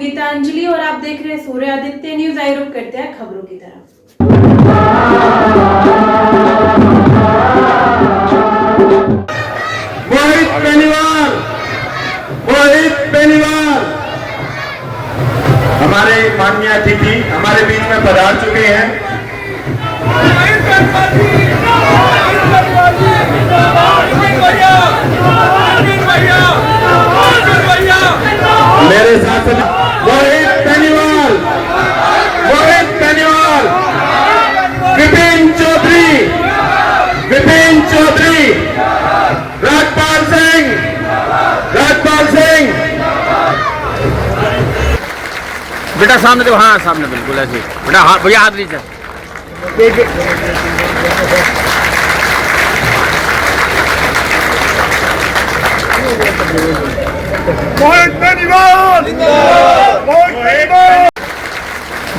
गीतांजलि और आप देख रहे हैं सूर्य आदित्य न्यूज। आइए रुक करते हैं खबरों की तरफ। मोहित बेनीवाल हमारे माननीय अतिथि हमारे बीच में पधार चुके हैं। मेरे साथ मोहित बेनीवाल, विपिन चौधरी, राजपाल सिंह। बेटा सामने देखो, हाँ सामने बिल्कुल ऐसे बेटा, हाँ भैया हाथ नीचे।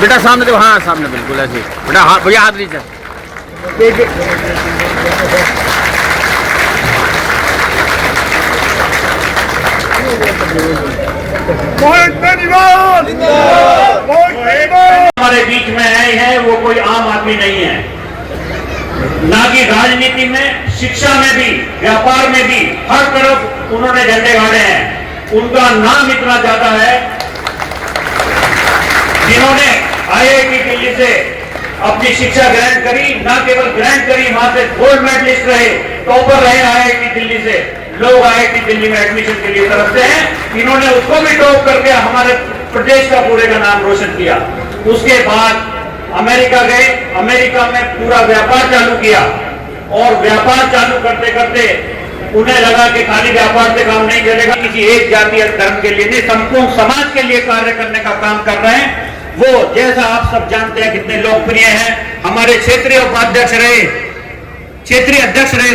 बेटा सामने देखो, हाँ सामने बिल्कुल ऐसे बेटा, हाँ भैया हाथ नीचे। हमारे बीच में आए हैं वो कोई आम आदमी नहीं है। ना कि राजनीति में, शिक्षा में भी, व्यापार में भी हर तरफ उन्होंने झंडे गाड़े हैं। उनका नाम इतना ज्यादा है जिन्होंने IIT दिल्ली से अपनी शिक्षा ग्रहण करी, ना केवल ग्रहण करी, वहां से गोल्ड मेडलिस्ट रहे, टॉपर रहे IIT दिल्ली से। लोग IIT दिल्ली में एडमिशन के लिए तरसते हैं। इन्होंने उसको भी टॉप करके हमारे प्रदेश का पूरे का नाम रोशन किया। उसके बाद अमेरिका गए, अमेरिका में पूरा व्यापार चालू किया और व्यापार चालू करते करते उन्हें लगा कि खाली व्यापार से काम नहीं चलेगा, किसी एक जाति या धर्म के लिए नहीं, संपूर्ण समाज के लिए कार्य करने का काम कर रहे हैं। वो जैसा आप सब जानते हैं कितने लोकप्रिय हैं। हमारे क्षेत्रीय अध्यक्ष रहे,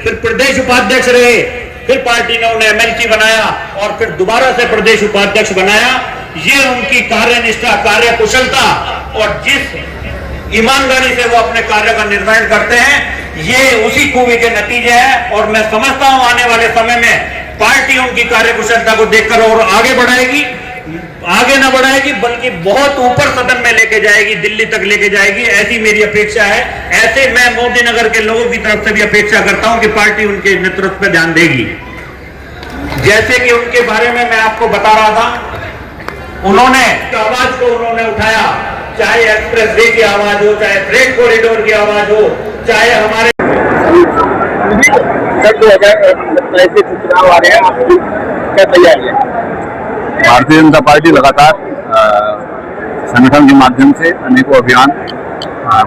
फिर प्रदेश उपाध्यक्ष रहे, फिर पार्टी ने उन्हें MLC बनाया और फिर दोबारा से प्रदेश उपाध्यक्ष बनाया। ये उनकी कार्यनिष्ठा, कार्यकुशलता और जिस ईमानदारी से वो अपने कार्य का निर्वहन करते हैं, ये उसी खूबी के नतीजे हैं। और मैं समझता हूं आने वाले समय में पार्टी उनकी कार्यकुशलता को देखकर और आगे बढ़ाएगी, आगे न बढ़ाएगी बल्कि बहुत ऊपर सदन में लेके जाएगी, दिल्ली तक लेके जाएगी, ऐसी मेरी अपेक्षा है। ऐसे मैं मोदी नगर के लोगों की तरफ से भी अपेक्षा करता हूं कि पार्टी उनके नेतृत्व पर ध्यान देगी। जैसे कि उनके बारे में मैं आपको बता रहा था, उन्होंने आवाज को उन्होंने उठाया, चाहे एक्सप्रेस वे की आवाज हो, चाहे फ्रेट कॉरिडोर की आवाज हो, चाहे हमारे चुनाव आ रहे हैं, आपकी क्या तैयारी है? भारतीय जनता पार्टी लगातार संगठन के माध्यम से अनेकों अभियान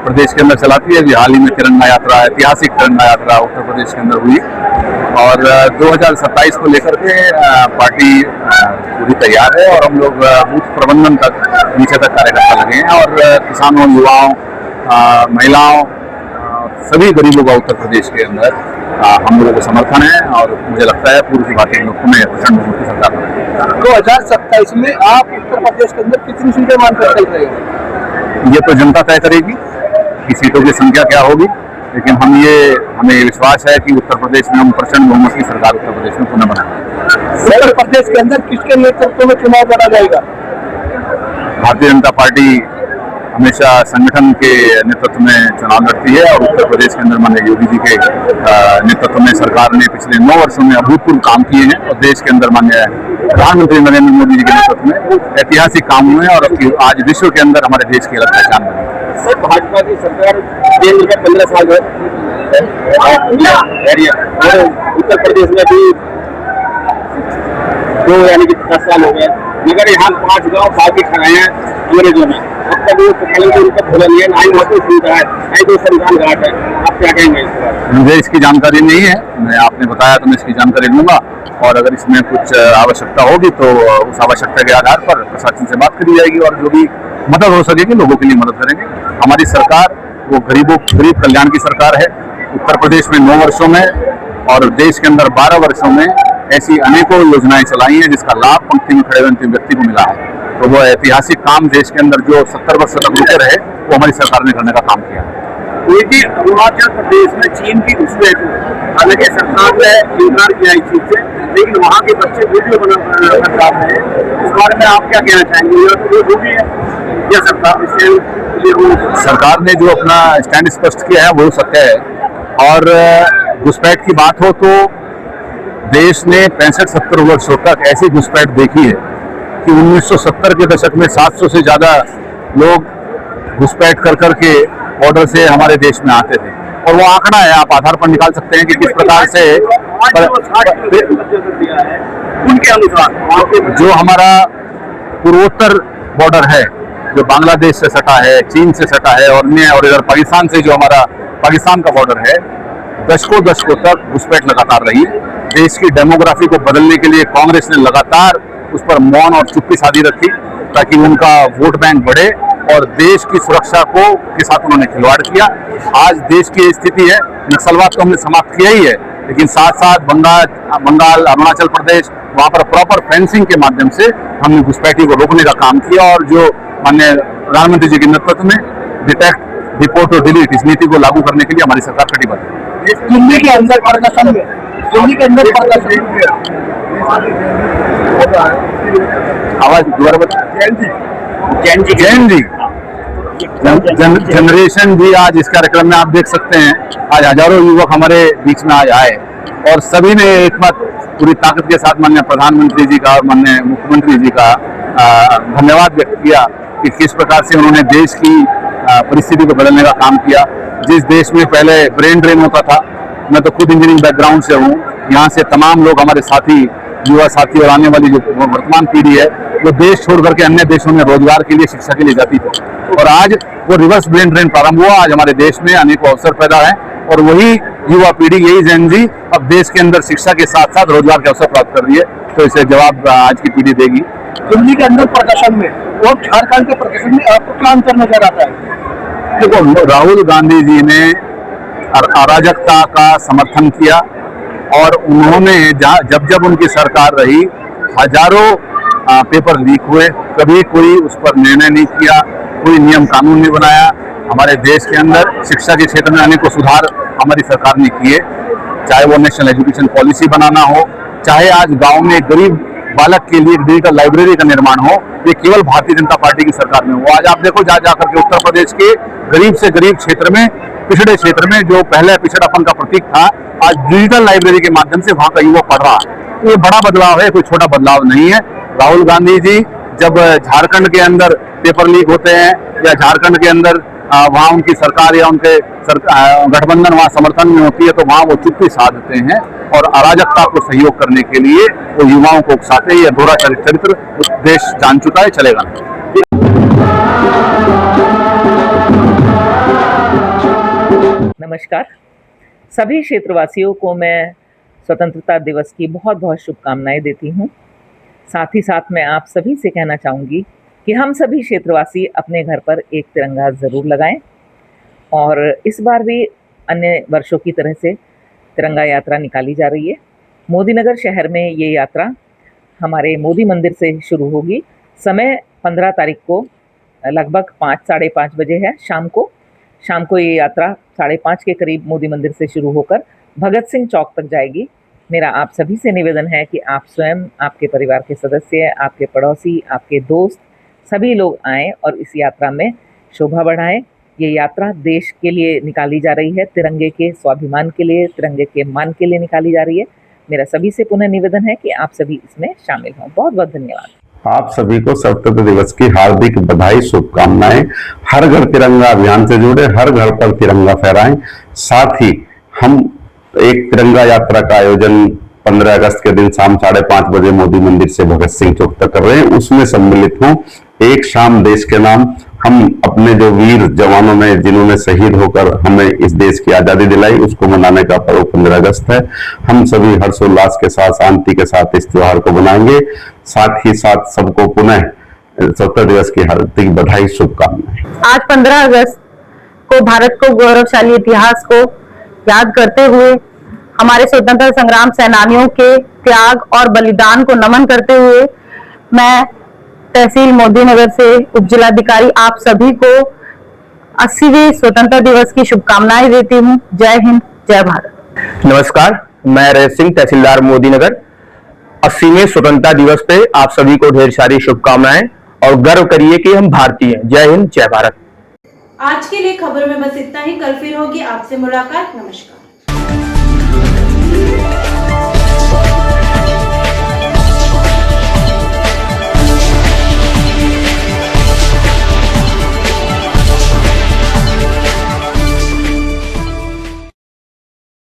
प्रदेश के अंदर चलाती है। अभी हाल ही में तिरंगा यात्रा, ऐतिहासिक तिरंगा यात्रा उत्तर प्रदेश के अंदर हुई और 2027 को लेकर के पार्टी पूरी तैयार है और हम लोग बूथ प्रबंधन तक, नीचे तक कार्यकर्ता लगे हैं और किसानों, युवाओं, महिलाओं, सभी गरीबों का उत्तर प्रदेश के अंदर हम लोगों को समर्थन है और मुझे लगता है पूर्व की भारतीय मुल्क में प्रचंड बहुमत की सरकार बनेगी। 2027 में आप उत्तर प्रदेश के अंदर कितनी सीटें मानकर चल रहे हो? ये तो जनता तय करेगी कि सीटों की संख्या क्या होगी, लेकिन हमें विश्वास है कि उत्तर प्रदेश में हम प्रचंड बहुमत की सरकार उत्तर प्रदेश में पुनः बनाएंगे। उत्तर प्रदेश के अंदर किसके नेतृत्व में चुनाव लड़ा जाएगा? भारतीय जनता पार्टी हमेशा संगठन के नेतृत्व में चुनाव लड़ती है और उत्तर प्रदेश के अंदर माननीय योगी जी के नेतृत्व में सरकार ने पिछले 9 वर्षों में अभूतपूर्व काम किए हैं और देश के अंदर माननीय प्रधानमंत्री नरेंद्र मोदी जी के नेतृत्व में ऐतिहासिक काम हुए हैं और आज विश्व के अंदर हमारे देश की अलग पहचान बनी। सर, भाजपा की सरकार केंद्र में 15 साल उत्तर प्रदेश में भी 2 यानी कि 10 साल हो गए, मगर यहाँ 5 गाँव बाकी खड़े हैं अंग्रेजों में। अब तक वो है, ना ही महसूस सुविधा है, ना ही कोई संविधान घाट है। आप क्या कहेंगे इस बार? मुझे इसकी जानकारी नहीं है, मैं आपने बताया तो मैं इसकी जानकारी लूंगा और अगर इसमें कुछ आवश्यकता होगी तो उस आवश्यकता के आधार पर प्रशासन से बात करी जाएगी और जो भी मदद हो सकेगी लोगों के लिए मदद करेंगे। हमारी सरकार वो गरीब कल्याण की सरकार है। उत्तर प्रदेश में 9 वर्षों में और देश के अंदर 12 वर्षों में ऐसी अनेकों योजनाएं चलाई हैं जिसका लाभ पंक्ति में खड़े हुए अंतिम व्यक्ति को मिला है। तो वो ऐतिहासिक काम देश के अंदर जो 70 वर्ष तक रुके रहे, वो हमारी सरकार ने करने का काम किया है। देखिए अरुणाचल प्रदेश में चीन की घुसपैठ हुई, हालांकि सरकार ने इनकार किया इस चीज से, लेकिन वहाँ के बच्चे वीडियो बनाकर डाल रहे हैं। इस बारे में आप क्या कहना चाहेंगे? ये जो भी है या सरकार ने जो अपना स्टैंड स्पष्ट किया है वो सत्य है। और घुसपैठ की बात हो तो देश ने 65-70 वर्षों तक ऐसी घुसपैठ देखी है कि 1970 के दशक में 700 से ज्यादा लोग घुसपैठ कर करके बॉर्डर से हमारे देश में आते थे। और वो आंकड़ा है, आप आधार पर निकाल सकते हैं कि किस प्रकार से उनके अनुसार जो हमारा पूर्वोत्तर बॉर्डर है, जो बांग्लादेश से सटा है, चीन से सटा है और इधर पाकिस्तान से जो हमारा पाकिस्तान का बॉर्डर है, दशकों तक घुसपैठ लगातार रही। देश की डेमोग्राफी को बदलने के लिए कांग्रेस ने लगातार उस पर मौन और चुप्पी साधी रखी ताकि उनका वोट बैंक बढ़े और देश की सुरक्षा के साथ उन्होंने खिलवाड़ किया। आज देश की स्थिति है, नक्सलवाद तो हमने समाप्त किया ही है, लेकिन साथ साथ बंगाल, अरुणाचल प्रदेश, वहाँ पर प्रॉपर फेंसिंग के माध्यम से हमने घुसपैठी को रोकने का काम किया। और जो माननीय प्रधानमंत्री जी के नेतृत्व में डिटेक्ट, रिपोर्ट और डिलीट इस नीति को लागू करने के लिए हमारी सरकार कटिबद्ध है। दिल्ली के अंदर प्रदर्शन में आवाज दोबारा बताइए। जैन जी जनरेशन भी आज इस कार्यक्रम में आप देख सकते हैं, आज हजारों युवक हमारे बीच में आज आए और सभी ने एक मत पूरी ताकत के साथ माननीय प्रधानमंत्री जी का और माननीय मुख्यमंत्री जी का धन्यवाद व्यक्त किया कि किस प्रकार से उन्होंने देश की परिस्थिति को बदलने का काम किया। जिस देश में पहले ब्रेन ड्रेन होता था, मैं तो खुद इंजीनियरिंग बैकग्राउंड से हूँ, यहाँ से तमाम लोग हमारे साथी, युवा साथी और आने वाली जो वर्तमान पीढ़ी है वो देश छोड़ करके अन्य देशों में रोजगार के लिए, शिक्षा के लिए जाती थी और आज वो रिवर्स ब्रेन ड्रेन प्रारंभ हुआ। आज हमारे देश में अनेकों अवसर पैदा है और वही युवा पीढ़ी, यही जेन जी अब देश के अंदर शिक्षा के साथ साथ रोजगार के अवसर प्राप्त कर रही है, तो इसे जवाब आज की पीढ़ी देगी। दिल्ली के अंदर प्रदर्शन में और झारखंड के प्रदर्शन में आपको क्या अंतर नजर आता है? देखो, राहुल गांधी जी ने अराजकता का समर्थन किया और उन्होंने जब उनकी सरकार रही, हजारों पेपर लीक हुए, कभी कोई उस पर निर्णय नहीं किया, कोई नियम कानून नहीं बनाया। हमारे देश के अंदर शिक्षा के क्षेत्र में अनेकों सुधार हमारी सरकार ने किए, चाहे वो नेशनल एजुकेशन पॉलिसी बनाना हो, चाहे आज गांव में गरीब बालक के लिए एक डिजिटल लाइब्रेरी का निर्माण हो, ये केवल भारतीय जनता पार्टी की सरकार में हुआ। आज आप देखो जा जाकर के उत्तर प्रदेश के गरीब से गरीब क्षेत्र में, पिछड़े क्षेत्र में जो पहले पिछड़ापन का प्रतीक था, आज डिजिटल लाइब्रेरी के माध्यम से वहाँ का युवक पढ़ रहा है। ये बड़ा बदलाव है, कोई छोटा बदलाव नहीं है। राहुल गांधी जी जब झारखंड के अंदर पेपर लीक होते हैं या झारखंड के अंदर वहाँ उनकी सरकार या उनके गठबंधन वहाँ समर्थन में होती है, तो वहाँ वो चुप्पी साधते हैं और अराजकता को सहयोग करने के लिए वो युवाओं को उकसाते हैं। यह दोहरा चरित्र देश जान चुका है, चलेगा नहीं। नमस्कार, सभी क्षेत्रवासियों को मैं स्वतंत्रता दिवस की बहुत बहुत शुभकामनाएं देती हूं। साथ ही साथ मैं आप सभी से कहना चाहूँगी कि हम सभी क्षेत्रवासी अपने घर पर एक तिरंगा ज़रूर लगाएं और इस बार भी अन्य वर्षों की तरह से तिरंगा यात्रा निकाली जा रही है। मोदी नगर शहर में ये यात्रा हमारे मोदी मंदिर से शुरू होगी। समय 15 तारीख को लगभग 5-5:30 बजे है। शाम को ये यात्रा 5:30 के करीब मोदी मंदिर से शुरू होकर भगत सिंह चौक तक जाएगी। मेरा आप सभी से निवेदन है कि आप स्वयं, आपके परिवार के सदस्य, आपके पड़ोसी, आपके दोस्त सभी लोग आएं और इस यात्रा में शोभा बढ़ाएं। ये यात्रा देश के लिए निकाली जा रही है, तिरंगे के स्वाभिमान के लिए, तिरंगे के मान के लिए निकाली जा रही है। मेरा सभी से पुनः निवेदन है कि आप सभी इसमें शामिल हों। बहुत बहुत धन्यवाद। आप सभी को स्वतंत्रता दिवस की हार्दिक बधाई, शुभकामनाएं। हर घर तिरंगा अभियान से जुड़े, हर घर पर तिरंगा फहराएं। साथ ही हम एक तिरंगा यात्रा का आयोजन 15 अगस्त के दिन शाम 5:30 बजे मोदी मंदिर से भगत सिंह चौक तक कर रहे हैं। उसमें सम्मिलित हों। एक शाम देश के नाम, हम अपने जो वीर जवानों ने जिन्होंने शहीद होकर हमें इस देश की आजादी दिलाई, उसको मनाने का पर्व 15 अगस्त है। हम सभी हर्षोल्लास के साथ, शांति के साथ इस त्योहार को मनाएंगे। साथ ही साथ सबको पुनः स्वतंत्रता दिवस की हार्दिक बधाई, शुभकामनाएं। आज 15 अगस्त को भारत को गौरवशाली इतिहास को याद करते हुए, हमारे स्वतंत्रता संग्राम सेनानियों के त्याग और बलिदान को नमन करते हुए, मैं तहसील मोदी नगर से उप जिलाधिकारी आप सभी को 80वें स्वतंत्रता दिवस की शुभकामनाएं देती हूँ। जय हिंद, जय भारत। नमस्कार, मैं रेत सिंह, तहसीलदार मोदी नगर। 80वें स्वतंत्रता दिवस पे आप सभी को ढेर सारी शुभकामनाएं और गर्व करिए कि हम भारतीय हैं। जय हिंद, जय भारत। आज के लिए खबर में बस इतना ही। कल फिर होगी आपसे मुलाकात। नमस्कार।